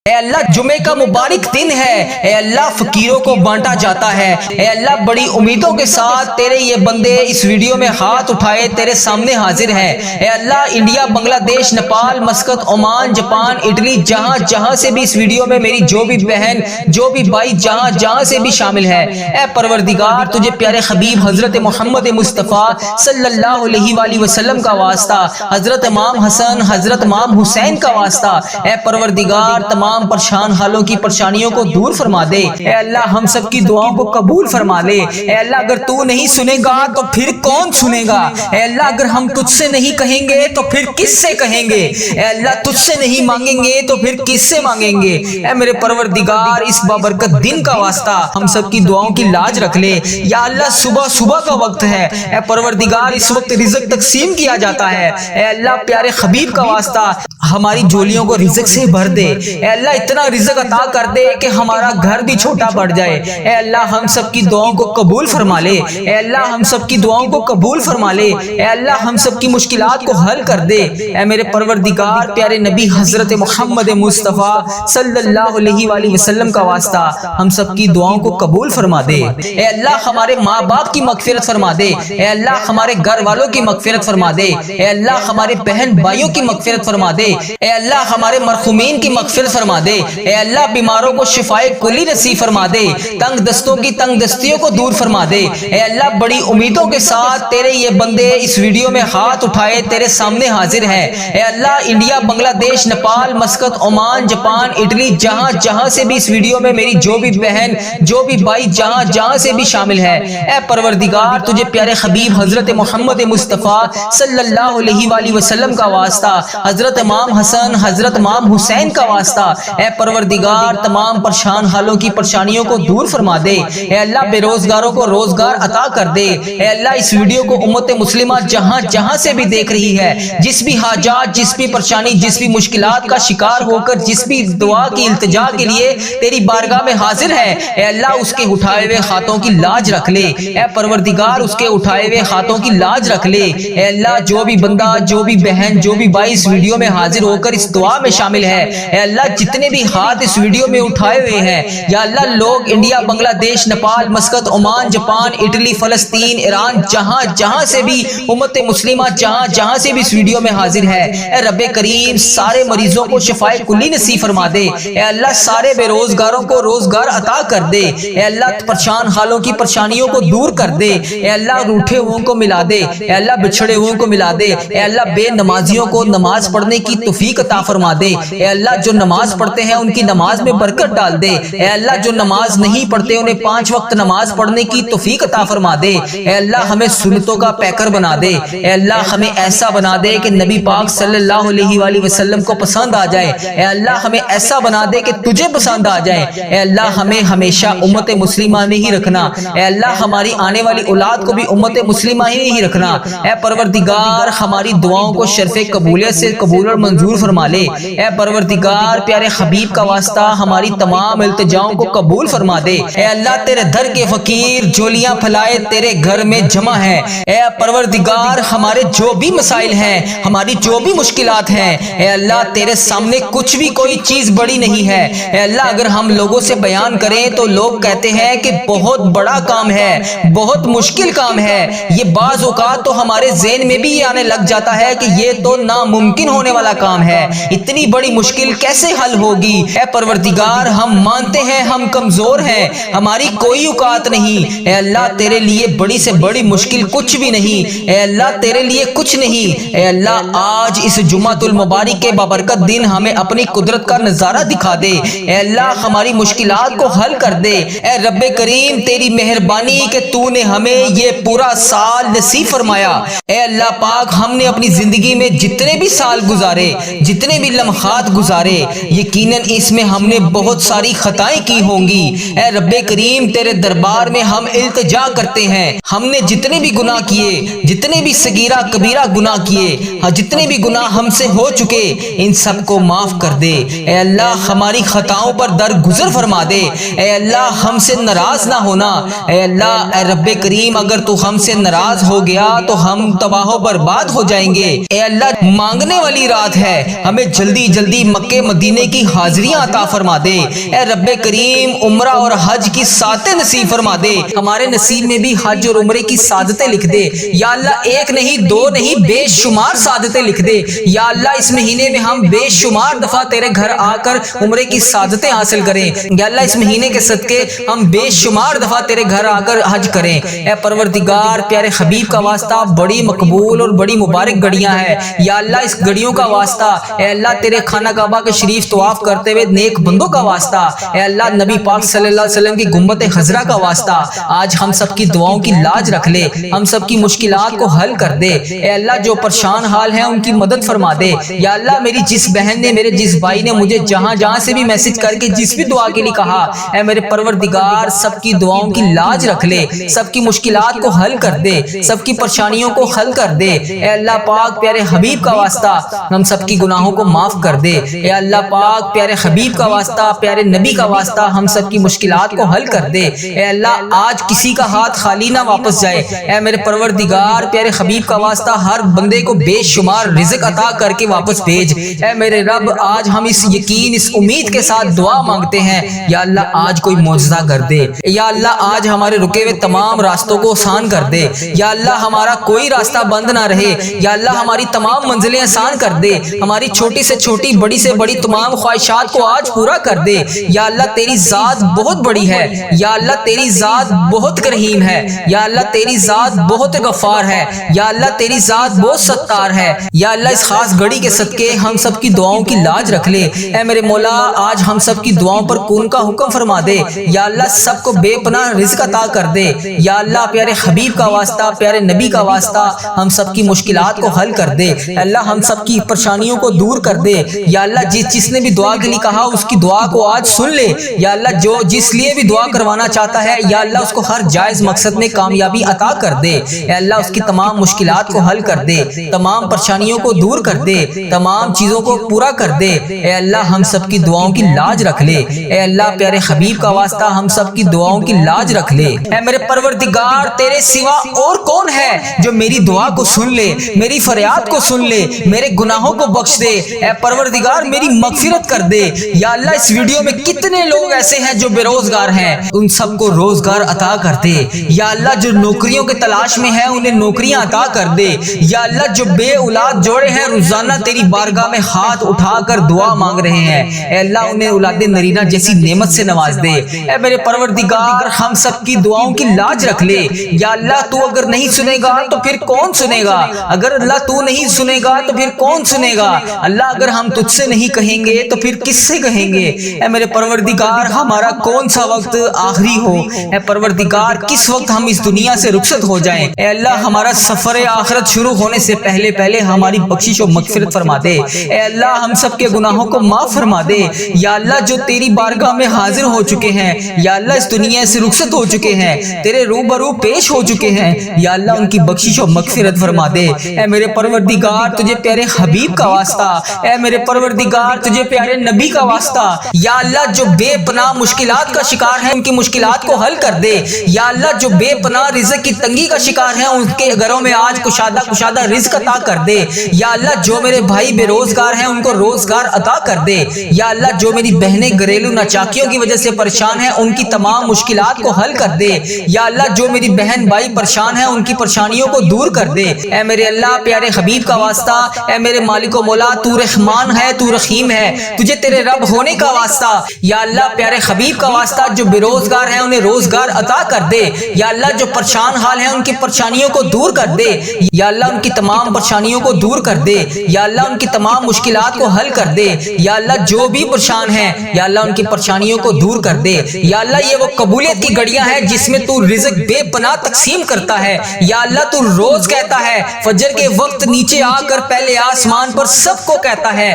اے اللہ جمعے کا مبارک دن ہے، اے اللہ فقیروں کو بانٹا جاتا ہے۔ اے اللہ بڑی امیدوں کے ساتھ تیرے یہ بندے اس ویڈیو میں ہاتھ اٹھائے تیرے سامنے حاضر ہیں۔ اے اللہ انڈیا، بنگلہ دیش، Nepal, Muscat, Oman, Japan, Italy, جہاں جہاں سے بھی اس ویڈیو میں میری جو بھی بہن جو بھی بھائی جہاں جہاں سے بھی شامل ہے، اے پروردگار تجھے پیارے حبیب حضرت محمد مصطفیٰ صلی اللہ علیہ وآلہ وسلم کا واسطہ، حضرت امام حسن، حضرت امام حسین کا واسطہ، اے پروردگار تمام پریشان حالوں کی پریشانیوں کو دور فرما دے۔ اے اللہ ہم سب کی دعاؤں کو قبول فرما لے۔ اے اللہ اگر تو نہیں سنے گا تو پھر کون سنے گا؟ اے اللہ اگر ہم تجھ سے نہیں کہیں گے تو پھر کس سے کہیں گے؟ اے اللہ تجھ سے نہیں مانگیں گے تو پھر کس سے مانگیں گے؟ اے میرے پروردگار اس بابرکت دن کا واسطہ ہم سب کی دعاؤں کی لاج رکھ لے۔ یا اللہ صبح کا وقت ہے، اے پروردگار اس وقت رزق تقسیم کیا جاتا ہے۔ اے اللہ پیارے حبیب کا واسطہ ہماری جولیوں کو رزق سے بھر دے۔ اے اللہ اتنا رزق عطا کر دے کہ ہمارا گھر بھی چھوٹا پڑ جائے۔ اے اللہ ہم سب کی دعاؤں کو قبول فرما لے۔ اے اللہ ہم سب کی دعاؤں کو قبول فرما لے۔ اے اللہ ہم سب کی مشکلات کو حل کر دے۔ اے میرے پروردگار پیارے نبی حضرت محمد مصطفیٰ صلی اللہ علیہ وآلہ وسلم کا واسطہ ہم سب کی دعاؤں کو قبول فرما دے۔ اے اللہ ہمارے ماں باپ کی مغفرت فرما دے۔ اے اللہ ہمارے گھر والوں کی مغفرت فرما دے۔ اے اللہ ہمارے بہن بھائیوں کی مغفرت فرما دے۔ اے اللہ ہمارے مرحومین کی مغفرت فرما دے۔ اے اللہ بیماروں کو شفائے کلی نصیب فرما دے۔ تنگ دستوں کی تنگ دستیوں کو دور فرما دے۔ اے اللہ بڑی امیدوں کے ساتھ تیرے یہ بندے اس ویڈیو میں ہاتھ اٹھائے تیرے سامنے حاضر ہیں۔ اے اللہ انڈیا، بنگلہ دیش، Nepal, Muscat, Oman, Japan, Italy, جہاں جہاں سے بھی اس ویڈیو میں میری جو بھی بہن جو بھی بھائی جہاں جہاں سے بھی شامل ہے، اے پروردگار تجھے پیارے حبیب حضرت محمد مصطفیٰ صلی اللہ علیہ وآلہ وسلم کا واسطہ، حضرت امام حسن، حضرت امام حسین کا واسطہ، اے پروردگار تمام پریشان حالوں کی پریشانیوں کو دور فرما دے۔ اے اللہ بے روزگاروں کو روزگار عطا کر دے۔ اے اللہ اس ویڈیو کو امت مسلمہ جہاں جہاں سے بھی دیکھ رہی ہے، جس بھی حاجات، جس بھی پریشانی، جس بھی مشکلات کا شکار ہو کر جس بھی دعا کی التجا کے لیے تیری بارگاہ میں حاضر ہے، اے اللہ اس کے اٹھائے ہوئے ہاتھوں کی لاج رکھ لے۔ اے پروردگار اس کے اٹھائے ہوئے ہاتھوں کی لاج رکھ لے۔ اے اللہ جو بھی بندہ جو بھی بہن جو بھی بھائی اس ویڈیو میں حاضر ہو کر اس دعا میں شامل ہے، اے اللہ جتنے بھی ہاتھ اس ویڈیو میں اٹھائے ہوئے ہیں، یا اللہ لوگ انڈیا، بنگلہ دیش، Nepal, Muscat, Oman, Japan, Italy, فلسطین، ایران، جہاں جہاں سے بھی امت مسلمہ جہاں جہاں سے بھی اس ویڈیو میں حاضر ہے، اے رب کریم سارے مریضوں کو شفائے کلی نصیب فرما دے۔ اے اللہ سارے بے روزگاروں کو روزگار عطا کر دے۔ اے اللہ پریشان حالوں کی پریشانیوں کو دور کر دے۔ اے اللہ روٹھے ہوئوں کو ملا دے۔ اے اللہ بچھڑے ہوئوں کو ملا دے۔ اے اللہ بے نمازیوں کو نماز پڑھنے کی توفیق عطا فرما دے۔ اے اللہ جو نماز پڑھتے ہیں ان کی نماز میں برکت ڈال دے۔ اے اللہ جو نماز نہیں پڑھتے انہیں 5 وقت نماز پڑھنے کی توفیق عطا فرما دے۔ اے اللہ ہمیں سنتوں کا پیکر بنا دے۔ اے اللہ ہمیں ایسا بنا دے کہ نبی پاک صلی اللہ علیہ وآلہ وسلم کو پسند آ جائے۔ اے اللہ ہمیں ایسا بنا دے کہ تجھے پسند آ جائے۔ اے اللہ ہمیں ہمیشہ امت مسلمہ میں ہی رکھنا۔ اے اللہ ہماری آنے والی اولاد کو بھی امت مسلمہ ہی میں ہی رکھنا۔ اے پروردگار ہماری دعاؤں کو شرف قبولیت سے قبول اور منظور فرما لے۔ اے پروردگار پیارے حبیب کا واسطہ ہماری تمام التجاؤں کو قبول فرما دے۔ اے اللہ تیرے در کے فقیر جولیاں پھلائے تیرے گھر میں جمع ہے۔ اے پروردگار ہمارے جو بھی مسائل ہیں، ہماری جو بھی مشکلات ہیں، اے اللہ تیرے سامنے کچھ بھی کوئی چیز بڑی نہیں ہے۔ اے اللہ اگر ہم لوگوں سے بیان کریں تو لوگ کہتے ہیں کہ بہت بڑا کام ہے، بہت مشکل کام ہے۔ یہ بعض اوقات تو ہمارے ذہن میں بھی یہ آنے لگ جاتا ہے کہ یہ تو ناممکن ہونے والا کام ہے، اتنی بڑی مشکل کیسے حل ہوگی؟ اے پروردگار ہم مانتے ہیں ہم کمزور ہیں، ہماری کوئی اوقات نہیں۔ اے اللہ تیرے لیے بڑی سے بڑی مشکل کچھ بھی نہیں۔ اے اللہ تیرے لیے کچھ نہیں۔ اے اللہ آج اس جمعۃ المبارک کے بابرکت دن ہمیں اپنی قدرت کا نظارہ دکھا دے۔ اے اللہ ہماری مشکلات کو حل کر دے۔ اے رب کریم تیری مہربانی کہ تو نے ہمیں یہ پورا سال نصیب فرمایا۔ اے اللہ پاک ہم نے اپنی زندگی میں جتنے بھی سال گزارے، جتنے بھی لمحات گزارے، یقیناً اس میں ہم نے بہت ساری خطائیں کی ہوں گی۔ اے رب کریم تیرے دربار میں ہم التجا کرتے ہیں، ہم نے جتنے بھی گناہ کیے، جتنے بھی صغیرہ کبیرہ گناہ کیے، جتنے بھی گناہ ہم سے ہو چکے، ان سب کو معاف کر دے۔ اے اللہ ہماری خطاؤں پر درگزر فرما دے۔ اے اللہ ہم سے ناراض نہ ہونا۔ اے اللہ اے رب کریم اگر تو ہم سے ناراض ہو گیا تو ہم تباہ و برباد ہو جائیں گے۔ اے اللہ مانگنے والی رات یاد ہے ہمیں جلدی جلدی مکے مدینے کی حاضریاں عطا فرما دے۔ اے رب کریم عمرہ اور حج کی سعادتیں نصیب فرما دے، ہمارے نصیب میں بھی حج اور عمرے کی سعادتیں لکھ دے یا اللہ، ایک نہیں دو نہیں بے شمار سعادتیں لکھ دے یا اللہ۔ اس مہینے میں ہم بے شمار دفعہ تیرے گھر آ کر عمرے کی سعادتیں حاصل کریں یا اللہ، اس مہینے کے صدقے ہم بے شمار دفعہ تیرے گھر آ کر حج کریں۔ اے پروردگار پیارے حبیب کا واسطہ بڑی مقبول اور بڑی مبارک گھڑیاں ہیں یا اللہ، اس گھڑیوں کا واسطہ اے اللہ، تیرے خانہ کعبہ کے شریف طواف کرتے ہوئے نیک بندوں کا واسطہ اے اللہ، نبی پاک صلی اللہ علیہ وسلم کی گنبد خضرا کا واسطہ آج ہم سب کی دعاؤں کی لاج رکھ لے، ہم سب کی مشکلات کو حل کر دے اے اللہ۔ جو پریشان حال ہیں ان کی مدد فرما دے یا اللہ۔ میری جس بہن نے، میرے جس بھائی نے مجھے جہاں جہاں سے بھی میسج کر کے جس بھی دعا کے لیے کہا، اے میرے پروردگار سب کی دعاؤں کی لاج رکھ لے، سب کی مشکلات کو حل کر دے، سب کی پریشانیوں کو حل کر دے اے اللہ پاک پیارے حبیب کا واسطہ ہم سب کی گناہوں کو معاف کر دے اے اللہ پاک پیارے حبیب کا واسطہ، پیارے نبی کا واسطہ ہم سب کی مشکلات کو حل کر دے اے اللہ۔ آج کسی کا ہاتھ خالی نہ واپس جائے اے میرے پروردگار پیارے حبیب کا واسطہ، ہر بندے کو بے شمار رزق عطا کر کے واپس بھیج اے میرے رب۔ آج ہم اس یقین، اس امید کے ساتھ دعا مانگتے ہیں یا اللہ، آج کوئی معجزہ کر دے یا اللہ، آج ہمارے رکے ہوئے تمام راستوں کو آسان کر دے یا اللہ، ہمارا کوئی راستہ بند نہ رہے یا اللہ، ہماری تمام منزلیں آسان کر دے، ہماری چھوٹی سے چھوٹی بڑی سے بڑی تمام خواہشات کو آج پورا کر دے یا اللہ۔ تیری ذات بہت بڑی ہے یا اللہ، تیری ذات بہت کریم ہے یا اللہ، تیری ذات بہت غفار ہے یا اللہ، تیری ذات بہت ستار ہے یا اللہ۔ اس خاص گھڑی کے صدقے ہم سب کی دعاؤں کی لاج رکھ لے اے میرے مولا۔ آج ہم سب کی دعاؤں پر کون کا حکم فرما دے یا اللہ، سب کو بے پناہ رزق عطا کر دے یا اللہ، پیارے حبیب کا واسطہ، پیارے نبی کا واسطہ ہم سب کی مشکلات کو حل کر دے اللہ، ہم سب کی پریشانیوں کو دور کر دے یا اللہ۔ جس نے بھی دعا کے لیے کہا اس کی دعا کو آج سن لے یا اللہ، جو جس لیے بھی دعا کروانا چاہتا ہے یا اللہ، اس کو ہر جائز مقصد میں کامیابی عطا کر دے اے اللہ۔ اس کی تمام مشکلات کو حل کر دے، تمام پریشانیوں کو دور کر دے، تمام چیزوں کو پورا کر دے اے اللہ۔ ہم سب کی دعاؤں کی لاج رکھ لے اے اللہ، پیارے حبیب کا واسطہ ہم سب کی دعاؤں کی لاج رکھ لے اے میرے پروردگار۔ تیرے سوا اور کون ہے جو میری دعا کو سن لے، میری فریاد کو سن لے، میرے گناہوں کو بخش دے اے پروردگار، میری مغفرت کر دے یا اللہ۔ اس ویڈیو میں کتنے لوگ ایسے ہیں جو بے روزگار ہیں، ان سب کو روزگار عطا کر دے یا اللہ۔ جو نوکریوں کے تلاش میں ہیں انہیں نوکریاں عطا کر دے یا اللہ۔ جو بے اولاد جوڑے ہیں روزانہ تیری بارگاہ میں ہاتھ اٹھا کر دعا مانگ رہے ہیں اے اللہ، انہیں اولاد نرینہ جیسی نعمت سے نواز دے اے میرے پروردگار۔ ہم سب کی دعاؤں کی لاج رکھ لے یا اللہ۔ تو اگر نہیں سنے گا تو پھر کون سنے گا؟ اگر اللہ تو نہیں سنے گا تو پھر کون سنے گا اللہ؟ اگر ہم تجھ سے نہیں کہیں گے تو پھر کس سے کہیں گے اے میرے پروردگار؟ ہمارا کون سا وقت آخری ہو اے پروردگار، کس وقت ہم اس دنیا سے رخصت ہو جائیں اے اللہ۔ ہمارا سفر آخرت شروع ہونے سے پہلے ہماری بخشش و مغفرت فرما دے اے اللہ۔ ہم سب کے گناہوں کو معاف فرما دے یا اللہ۔ جو تیری بارگاہ میں حاضر ہو چکے ہیں یا اللہ، اس دنیا سے رخصت ہو چکے ہیں، تیرے روبرو پیش ہو چکے ہیں یا اللہ، ان کی بخشش و مغفرت فرما دے اے میرے پروردگار۔ تجھے پیارے حبیب کا واسطہ اے میرے پروردگار، تجھے پیارے نبی کا واسطہ یا اللہ۔ جو بے پناہ مشکلات کا شکار ہیں ان کی مشکلات کو حل کر دے یا اللہ۔ جو بے پناہ رزق کی تنگی کا شکار ہیں ان کے گھروں میں آج کشادہ رزق عطا کر دے یا اللہ۔ جو میرے بھائی بے روزگار ہیں ان کو روزگار عطا کر دے یا اللہ۔ جو میری بہنیں گھریلو ناچاکیوں کی وجہ سے پریشان ہیں ان کی تمام مشکلات کو حل کر دے یا اللہ۔ جو میری بہن بھائی پریشان ہیں ان کی پریشانیوں کو دور کر دے اے میرے اللہ، پیارے حبیب کا واسطہ اے میرے مالک و مولا۔ تو رحمان ہے، تو رحیم ہے، تجھے تیرے رب ہونے کا واسطہ یا اللہ، پیارے حبیب کا واسطہ۔ جو بے روزگار ہیں انہیں روزگار عطا کر دے یا اللہ۔ جو پریشان حال ہیں ان کی پریشانیوں کو دور کر دے یا اللہ۔ ان کی تمام پریشانیوں کو دور کر دے یا اللہ۔ ان کی تمام مشکلات کو حل کر دے یا اللہ۔ جو بھی پریشان ہیں یا اللہ، ان کی پریشانیوں کو دور کر دے یا اللہ۔ یہ وہ قبولیت کی گھڑیاں ہیں جس میں تو رزق بے پناہ تقسیم کرتا ہے یا اللہ۔ تو روز کہتا ہے فجر کے وقت نیچے آ کر پہلے آسمان پر سب کو کہتا ہے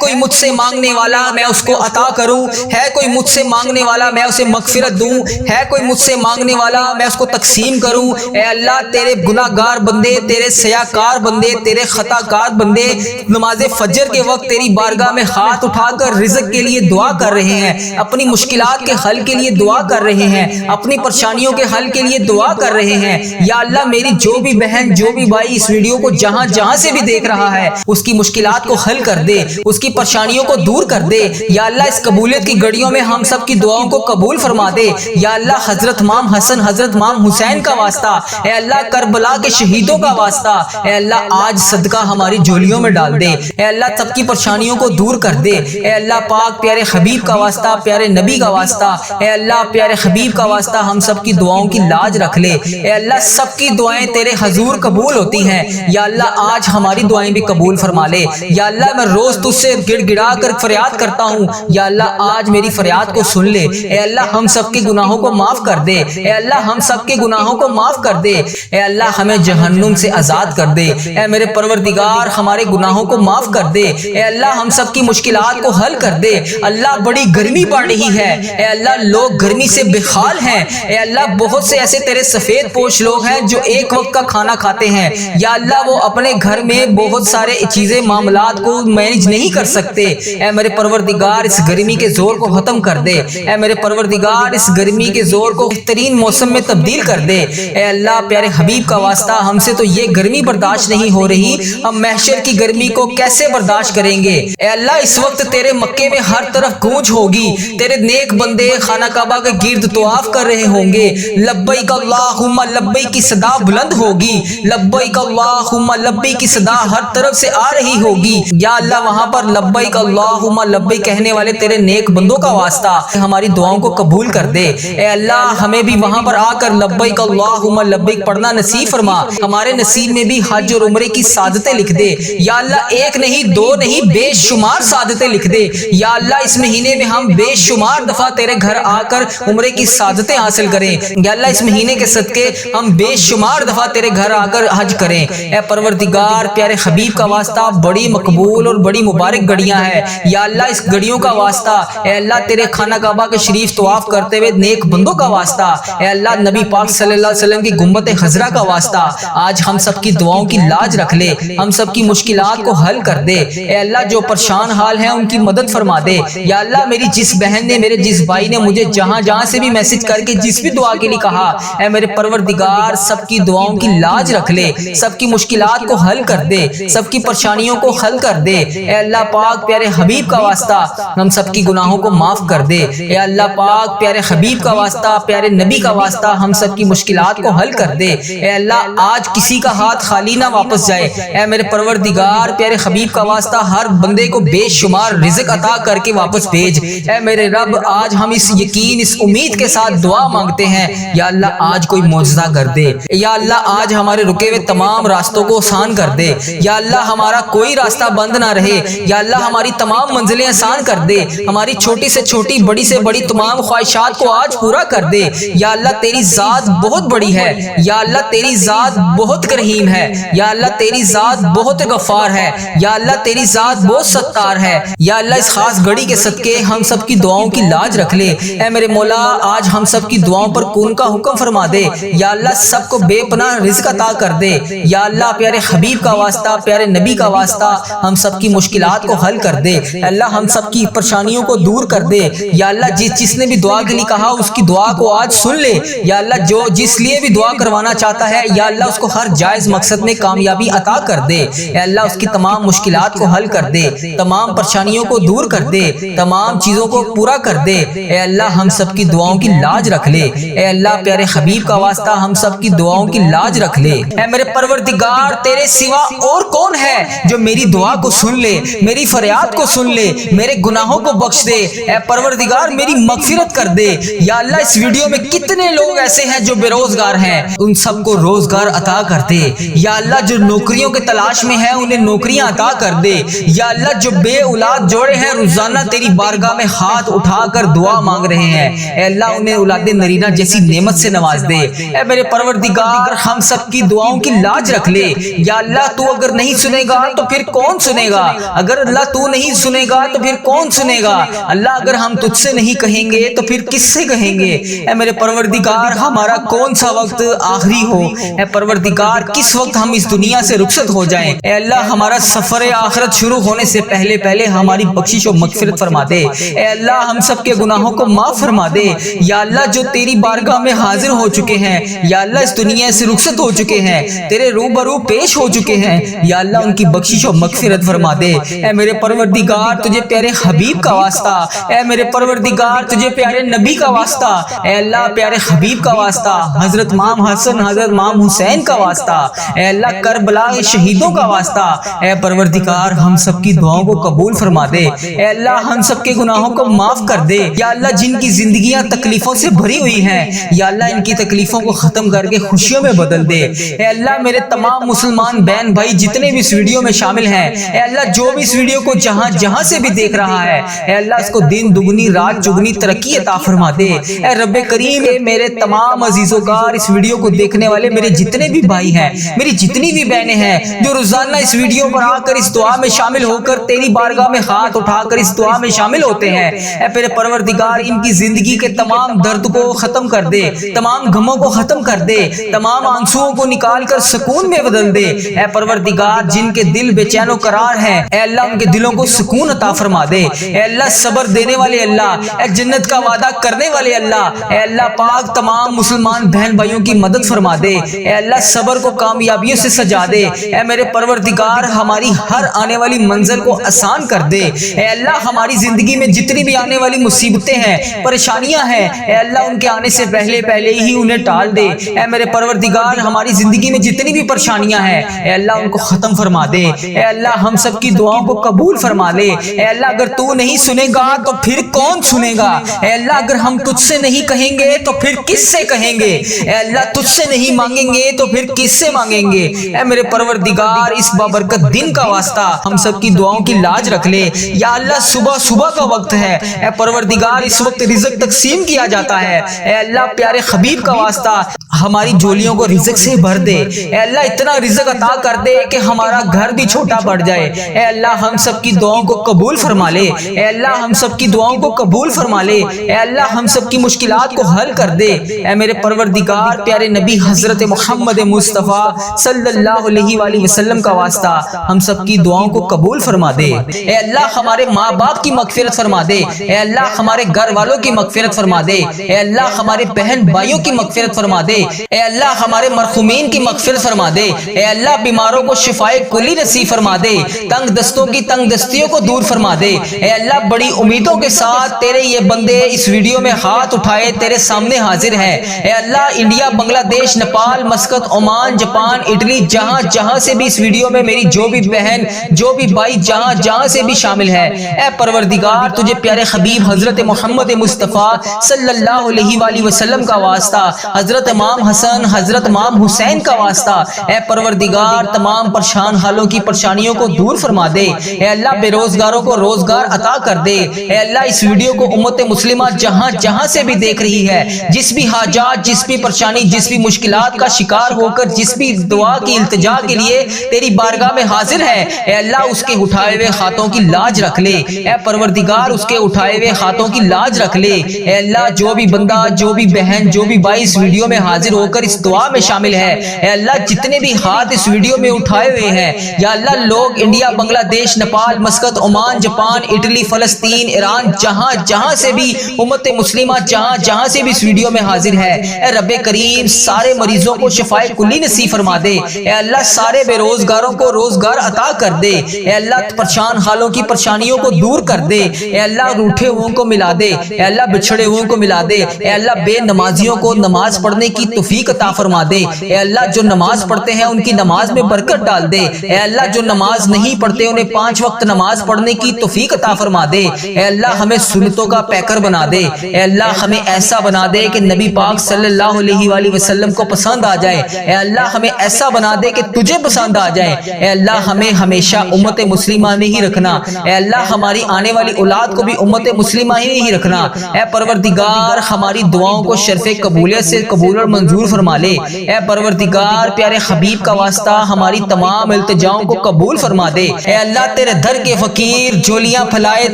کوئی مجھ سے مانگنے والا میں اس کو عطا کروں، ہے کوئی مجھ سے مانگنے والا میں اسے مغفرت دوں، ہے کوئی مجھ سے مانگنے والا میں اس کو تقسیم کروں اے اللہ۔ تیرے گناہ گار بندے، تیرے سیاکار بندے، تیرے خطا کار بندے نماز فجر کے وقت تیری بارگاہ میں ہاتھ اٹھا کر رزق کے لیے دعا کر رہے ہیں، اپنی مشکلات کے حل کے لیے دعا کر رہے ہیں، اپنی پریشانیوں کے حل کے لیے دعا کر رہے ہیں یا اللہ۔ میری جو بھی بہن، جو بھی بھائی اس ویڈیو کو جہاں جہاں سے بھی دیکھ رہا ہے اس کی مشکلات کو حل کر دے، اس کی پریشانیوں کو دور کر دے۔ یا اللہ اس قبولیت کی گھڑیوں میں ہم سب کی دعاؤں کو قبول فرما دے۔ یا اللہ حضرت امام حسن، حضرت امام حسین کا واسطہ، اے اللہ کربلا کے شہیدوں کا واسطہ، اے اللہ آج صدقہ ہماری جھولیوں میں ڈال دے۔ اے اللہ سب کی پریشانیوں کو دور کر دے۔ اے اللہ پاک پیارے حبیب کا واسطہ، پیارے نبی کا واسطہ، اے اللہ پیارے حبیب کا واسطہ ہم سب کی دعاؤں کی لاج رکھ لے۔ اے اللہ سب کی دعائیں تیرے حضور قبول ہوتی ہیں، یا اللہ آج ہماری دعائیں بھی قبول فرما لے۔ یا اللہ میں روز تجھ سے گڑ گڑا کر فریاد کرتا ہوں، یا اللہ آج میری فریاد کو سن لے۔ اے اللہ ہم سب کے گناہوں کو معاف کر دے، اے اللہ ہم سب کے گناہوں کو معاف کر دے، اے اللہ ہمیں جہنم سے آزاد کر دے۔ اے میرے پروردگار ہمارے گناہوں کو معاف کر دے، اے اللہ ہم سب کی مشکلات کو حل کر دے۔ اللہ بڑی گرمی پڑ رہی ہے، اے اللہ لوگ گرمی سے بے حال ہیں، اے اللہ بہت سے ایسے تیرے سفید پوش لوگ ہیں جو ایک وقت کا کھانا کھاتے ہیں، یا اللہ وہ اپنے گھر میں بہت سارے چیزیں معاملات کو مینج نہیں کر سکتے۔ اے میرے پروردگار اس گرمی کے زور کو ختم کر دے، اے میرے پروردگار اس گرمی کے زور کو بہترین موسم میں تبدیل کر دے۔ اے اللہ پیارے حبیب کا واسطہ ہم سے تو یہ گرمی برداشت نہیں ہو رہی، ہم محشر کی گرمی کو کیسے برداشت کریں گے؟ اے اللہ اس وقت تیرے مکے میں ہر طرف گونج ہوگی، تیرے نیک بندے خانہ کعبہ کے گرد طواف کر رہے ہوں گے، لبیک اللہم لبیک کی صدا بلند ہوگی، لبیک اللہم لبیک کی صدا ہر طرف سے آ رہی ہوگی۔ یا اللہ وہاں پر لبیک اللہم لبیک کہنے والے تیرے نیک بندوں کا واسطہ ہماری دعاؤں کو قبول کر دے۔ اے اللہ ہمیں بھی وہاں پر آ کر لبیک اللہم لبیک پڑھنا نصیب فرما، ہمارے نصیب میں بھی حج اور عمرے کی سعادتیں لکھ دے۔ یا اللہ ایک نہیں دو نہیں بے شمار سعادتیں لکھ دے۔ یا اللہ اس مہینے میں ہم بے شمار دفعہ تیرے گھر آ کر عمرے کی سعادتیں حاصل کریں۔ یا اللہ اس مہینے کے صدقے ہم بے شمار دفعہ تیرے گھر آ کر حج کریں۔ اے پروردگار پیارے حبیب کا واسطہ بڑی مقبول اور بڑی مبارک گھڑیاں ہیں، یا اللہ اس گھڑیوں کا واسطہ، اے اللہ تیرے خانہ کعبہ کے شریف طواف کرتے ہوئے نیک بندوں کا واسطہ، اے اللہ نبی پاک صلی اللہ علیہ وسلم کی گنبد خضرا کا واسطہ آج ہم سب کی دعاؤں کی لاج رکھ لے، ہم سب کی مشکلات کو حل کر دے۔ اے اللہ جو پریشان حال ہیں ان کی مدد فرما دے۔ یا اللہ میری جس بہن نے، میرے جس بھائی نے مجھے جہاں جہاں سے بھی میسج کر کے جس بھی دعا کے لیے کہا، اے میرے پروردگار سب کی دعاؤں کی لاج رکھ لے، سب کی مشکلات کو حل کر دے، سب کی پریشانیوں کو حل کر دے۔ اے اللہ پاک پیارے حبیب کا واسطہ ہم سب کی گناہوں کو معاف کر دے۔ اے اللہ پاک پیارے حبیب کا واسطہ، پیارے نبی کا واسطہ ہم سب کی مشکلات کو حل کر دے۔ اے اللہ آج کسی کا ہاتھ خالی نہ واپس جائے۔ اے میرے پروردگار پیارے حبیب کا واسطہ ہر بندے کو بے شمار رزق عطا کر کے واپس بھیج۔ اے میرے رب آج ہم اس یقین اس امید کے ساتھ دعا مانگتے ہیں، یا اللہ آج کوئی معجزہ کر دے، یا اللہ آج ہمارے رکے ہوئے تمام راستوں کو آسان کر دے، یا اللہ ہمارا کوئی راستہ بند نہ رہے، یا اللہ ہماری تمام منزلیں آسان کر دے، ہماری چھوٹی سے چھوٹی بڑی سے بڑی تمام خواہشات کو آج پورا کر دے۔ یا اللہ تیری ذات بہت بڑی ہے، یا اللہ تیری ذات بہت کریم ہے، یا اللہ تیری ذات بہت غفار ہے، یا اللہ تیری ذات بہت ستار ہے۔ یا اللہ اس خاص گھڑی کے صدقے ہم سب کی دعاؤں کی لاج رکھ لے۔ اے میرے مولا آج ہم سب کی دعاؤں پر کون کا حکم فرما دے، یا اللہ سب کو بے پناہ رزق عطا کر دے۔ یا اللہ پیارے حبیب کا واسطہ، پیارے نبی کا واسطہ ہم سب کی مشکلات کو حل کر دے۔ اللہ ہم سب کی پریشانیوں کو دور کر دے۔ یا اللہ جس نے بھی دعا کے لیے کہا اس کی دعا کو آج سن لے۔ یا اللہ جو جس لیے بھی دعا کروانا چاہتا ہے، یا اللہ اس کو ہر جائز مقصد میں کامیابی عطا کر دے۔ اے اللہ اس کی تمام مشکلات کو حل کر دے، تمام پریشانیوں کو دور کر دے، تمام چیزوں کو پورا کر دے۔ اے اللہ ہم سب کی دعاؤں کی لاج رکھ لے۔ اے اللہ پیارے حبیب کا واسطہ ہم سب کی دعاؤں کی لاج رکھ لے۔ اے میرے پروردگار تیرے سوا اور کون ہے جو میری دعا کو سن لے، میری فریاد کو سن لے، میرے گناہوں کو بخش دے۔ اے پروردگار میری مغفرت کر دے۔ یا اللہ اس ویڈیو میں کتنے لوگ ایسے ہیں جو بے روزگار ہیں، ان سب کو روزگار عطا کر دے۔ یا اللہ جو نوکریوں کے تلاش میں ہیں انہیں نوکریاں عطا کر دے۔ یا اللہ جو بے اولاد جوڑے ہیں روزانہ تیری بارگاہ میں ہاتھ اٹھا کر دعا مانگ رہے ہیں، اے اللہ انہیں اولاد نرینہ جیسی نعمت سے نواز دے۔ اے میرے پروردگار ہم سب کی دعاؤں کی لاج رکھ لے۔ یا اللہ تو اگر نہیں سنے گا تو پھر کون سنے گا؟ اگر اللہ تو نہیں سنے گا تو پھر کون سنے گا؟ اللہ اگر ہم تجھ سے نہیں کہیں گے تو پھر کس سے کہیں گے؟ اے میرے پروردگار ہمارا کون سا وقت آخری ہو؟ اے پروردگار کس وقت ہم اس دنیا سے رخصت ہو جائیں؟ اے اللہ ہمارا سفر آخرت شروع ہونے سے پہلے پہلے ہماری بخشش و مغفرت فرما دے۔ اے اللہ ہم سب کے گناہوں کو معاف فرما دے۔ یا اللہ جو تیری بارگاہ میں حاضر ہو چکے ہیں، یا اللہ اس دنیا سے رخصت ہو چکے ہیں، تیرے روبرو پیش ہو چکے ہیں، یا اللہ ان کی بخشش بخشش و مغفرت فرما دے۔ اے میرے پروردگار تجھے پیارے حبیب کا واسطہ، اے میرے پروردگار تجھے پیارے نبی کا واسطہ، اے اللہ پیارے حبیب کا واسطہ، حضرت امام حسن حضرت امام حسین کا واسطہ، اے اللہ کربلا کے شہیدوں کا واسطہ، اے پروردگار ہم سب کی دعاؤں کو قبول فرما دے۔ اے اللہ ہم سب کے گناہوں کو معاف کر دے۔ یا اللہ جن کی زندگیاں تکلیفوں سے بھری ہوئی ہیں، یا اللہ ان کی تکلیفوں کو ختم کر کے خوشیوں میں بدل دے۔ اے اللہ میرے تمام مسلمان بہن بھائی جتنے بھی اس ویڈیو میں شامل ہیں، اے اللہ جو بھی اس ویڈیو کو جہاں سے بھی دیکھ رہا ہے، اے اللہ اس کو دن دگنی رات چگنی ترقی عطا فرما دے۔ اے رب کریم اے میرے تمام عزیزوں کا اس ویڈیو کو دیکھنے والے میرے جتنے بھی بھائی ہیں، میری جتنی بھی بہنیں ہیں جو روزانہ اس ویڈیو پر آ کر اس دعا میں شامل ہو کر تیری بارگاہ میں ہاتھ اٹھا کر اس دعا میں شامل ہوتے ہیں، اے میرے پروردگار ان کی زندگی کے تمام درد کو ختم کر دے، تمام غموں کو ختم کر دے، تمام آنسوؤں کو نکال کر سکون میں بدل دے۔ اے پروردگار جن کے دل بے چین و قرار ہیں، اے اللہ ان کے دلوں کو سکون عطا فرما دے۔ اے اللہ صبر دینے والے اللہ، اے جنت کا وعدہ کرنے والے اللہ، اے اللہ پاک تمام مسلمان بہن بھائیوں کی مدد فرما دے۔ اے اللہ صبر کو کامیابیوں سے سجا دے۔ اے میرے پروردگار ہماری ہر آنے والی منزل کو آسان کر دے۔ اے اللہ ہماری زندگی میں جتنی بھی آنے والی مصیبتیں ہیں، پریشانیاں ہیں، اے اللہ ان کے آنے سے پہلے ہی انہیں ٹال دے۔ اے میرے پروردگار ہماری زندگی میں جتنی بھی پریشانیاں ہیں، اے اللہ ان کو ختم فرما دے۔ اے اللہ ہم سب کی دعاؤں کو قبول فرما لے۔ اے اللہ اگر تو نہیں سنے گا تو پھر کون سنے گا؟ اے اللہ اگر ہم تجھ سے نہیں کہیں گے تو پھر کس سے کہیں گے؟ اے اللہ تجھ سے نہیں مانگیں گے تو پھر کس سے مانگیں گے؟ اے میرے پروردگار اس بابرکت دن کا واسطہ ہم سب کی دعاؤں کی لاج رکھ لے۔ یا اللہ صبح کا وقت ہے، اے پروردگار اس وقت رزق تقسیم کیا جاتا ہے، اے اللہ پیارے حبیب کا واسطہ ہماری جولیوں کو رزق سے بھر دے۔ اے اللہ اتنا رزق عطا کر دے کہ ہمارا گھر بھی چھوٹا پڑ جائے۔ اے اللہ ہم سب کی دعاؤں کو قبول فرما لے۔ اے اللہ ہم سب کی دعاؤں کو قبول فرما لے۔ اے اللہ ہم سب کی مشکلات کو حل کر دے۔ اے میرے پروردگار پیارے نبی حضرت محمد مصطفیٰ صلی اللہ علیہ وآلہ وسلم کا واسطہ ہم سب کی دعاؤں کو قبول فرما دے۔ اے اللہ ہمارے ماں باپ کی مغفرت فرما دے۔ اے اللہ ہمارے گھر والوں کی مغفرت فرما دے۔ اے اللہ ہمارے بہن بھائیوں کی مغفرت فرما دے۔ اے اللہ ہمارے مرحومین کی مغفرت فرما دے۔ اے اللہ بیماروں کو شفائے کلی نصیب فرما دے۔ تنگ دستوں کی تنگ دستیوں کو دور فرما دے۔ اے اللہ بڑی امیدوں کے ساتھ تیرے یہ بندے اس ویڈیو میں ہاتھ اٹھائے تیرے سامنے حاضر ہیں۔ اے اللہ انڈیا، بنگلہ دیش، Nepal, Muscat, Oman, Japan, Italy, جہاں سے بھی اس ویڈیو میں میری جو بھی بہن جو بھی بھائی جہاں سے بھی شامل ہے، اے پروردگار تجھے پیارے حبیب حضرت محمد مصطفیٰ صلی اللہ علیہ وآلہ وسلم کا واسطہ، حضرت امام حسن حضرت امام حسین کا واسطہ، اے پروردگار تمام پریشان حالوں کی پریشانیوں کو دور فرما دے۔ اے اللہ بے روزگاروں کو روزگار عطا کر دے۔ اے اللہ اس ویڈیو کو امت مسلمہ جہاں سے بھی دیکھ رہی ہے، جس بھی حاجات، جس بھی پریشانی، جس بھی مشکلات کا شکار ہو کر جس بھی دعا کی التجا کے لیے تیری بارگاہ میں حاضر ہے، اے اللہ اس کے اٹھائے ہوئے ہاتھوں کی لاج رکھ لے۔ اے پروردگار اس کے اٹھائے ہوئے ہاتھوں کی لاج رکھ لے۔ اے اللہ جو بھی بندہ، جو بھی بہن، جو بھی بھائی اس ویڈیو میں حاضر ہو کر اس دعا میں شامل ہے، اے اللہ جتنے بھی ہاتھ اس ویڈیو میں اٹھائے ہوئے ہیں، یا اللہ لوگ انڈیا، بنگلہ دیش، Nepal, Muscat, Oman, Japan, Italy, فلسطین، ایران، جہاں سے بھی امت مسلمہ جہاں سے بھی اس ویڈیو میں حاضر ہے، اے رب کریم سارے مریضوں کو شفائے کلی نصیب فرما دے۔ اے اللہ سارے بے روزگاروں کو روزگار عطا کر دے۔ اے اللہ پریشان حالوں کی پریشانیوں کو دور کر دے۔ اے اللہ روٹھے ہوئوں کو ملا دے۔ اے اللہ بچھڑے ہوئوں کو ملا دے۔ اے اللہ بے نمازیوں کو نماز پڑھنے کی توفیق عطا فرما دے۔ اے اللہ جو نماز پڑھتے ہیں ان کی نماز میں برکت ڈال دے۔ اے اللہ جو نماز نہیں پڑھتے انہیں 5 وقت نماز پڑھنے کی توفیق عطا فرما دے۔ اے اللہ ہمیں سنتوں کا پیکر بنا دے۔ اے اللہ ہمیں ایسا بنا دے کہ نبی پاک صلی اللہ علیہ وآلہ وسلم کو پسند آ جائے۔ اے اللہ ہمیں ایسا بنا دے کہ تجھے پسند آ جائے۔ اے اللہ ہمیں ہمیشہ امت مسلمہ میں ہی رکھنا۔ اے اللہ ہماری آنے والی اولاد کو بھی امت مسلمہ ہی نہیں رکھنا۔ اے پروردگار ہماری دعاؤں کو شرف قبولیت سے قبول اور منظور فرما لے۔ اے پروردگار پیارے حبیب کا واسطہ ہماری تمام التجاؤں کو قبول فرما دے۔ اے اللہ تیرے در کے فقیر جولیاں پھلائے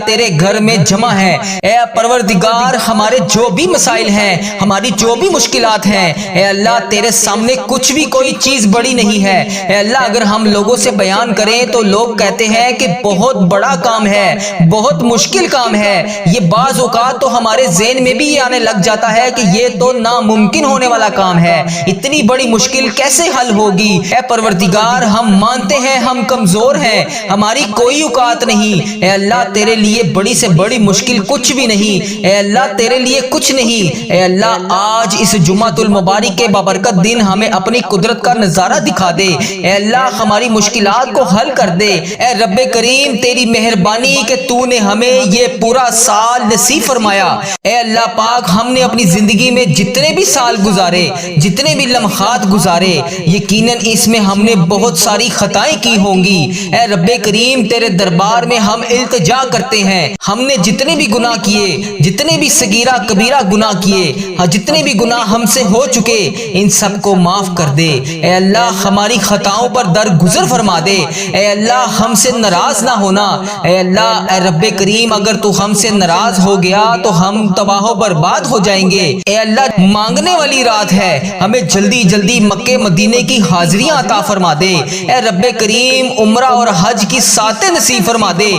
تیرے گھر میں جمع ہے۔ اے پروردگار ہمارے جو بھی مسائل ہیں، ہماری جو بھی مشکلات ہیں، اے اللہ تیرے سامنے کچھ بھی کوئی چیز بڑی نہیں ہے۔ اے اللہ اگر ہم لوگوں سے بیان کریں تو لوگ کہتے ہیں کہ بہت بڑا کام ہے، بہت مشکل کام ہے۔ یہ بعض اوقات تو ہمارے ذہن میں بھی یہ آنے لگ جاتا ہے کہ یہ تو ناممکن ہونے والا کام ہے، اتنی بڑی مشکل کیسے حل ہوگی؟ اے پروردگار ہم مانتے ہیں ہم کمزور ہیں، ہماری کوئی اوقات نہیں، اے اللہ تیرے لیے بڑی سے بڑی مشکل کچھ بھی نہیں، اے اللہ تیرے لیے کچھ نہیں۔ اے اللہ آج اس جمعۃ المبارک کے بابرکت دن ہمیں اپنی قدرت کا نظارہ دکھا دے، اے اللہ ہماری مشکلات کو حل کر دے۔ اے رب کریم تیری مہربانی کہ تو نے ہمیں یہ پورا سال نصیب فرمایا۔ اے اللہ پاک ہم نے اپنی زندگی میں جتنے بھی سال گزارے، جتنے بھی لمحات گزارے، یقیناً اس میں ہم نے بہت ساری خطائیں کی ہوں گی۔ اے رب کریم تیرے دربار میں ہم التجا کرتے ہیں، ہم نے جتنے بھی گناہ کیے، جتنے بھی صغیرہ کبیرہ گناہ کیے، جتنے بھی گناہ ہم سے ہو چکے، ان سب کو معاف کر دے۔ اے اللہ ہماری خطاؤں پر درگزر فرما دے۔ اے اللہ ہم سے ناراض نہ ہونا۔ اے اللہ اے رب کریم اگر تو ہم سے ناراض ہو گیا تو ہم تباہ و برباد ہو جائیں گے۔ اے اللہ مانگنے والی رات ہے، ہمیں جلدی جلدی مکے مدینے کی حاضریاں عطا فرما دے۔ اے رب کریم عمرہ اور حج کی ساتیں نصیب فرما دے۔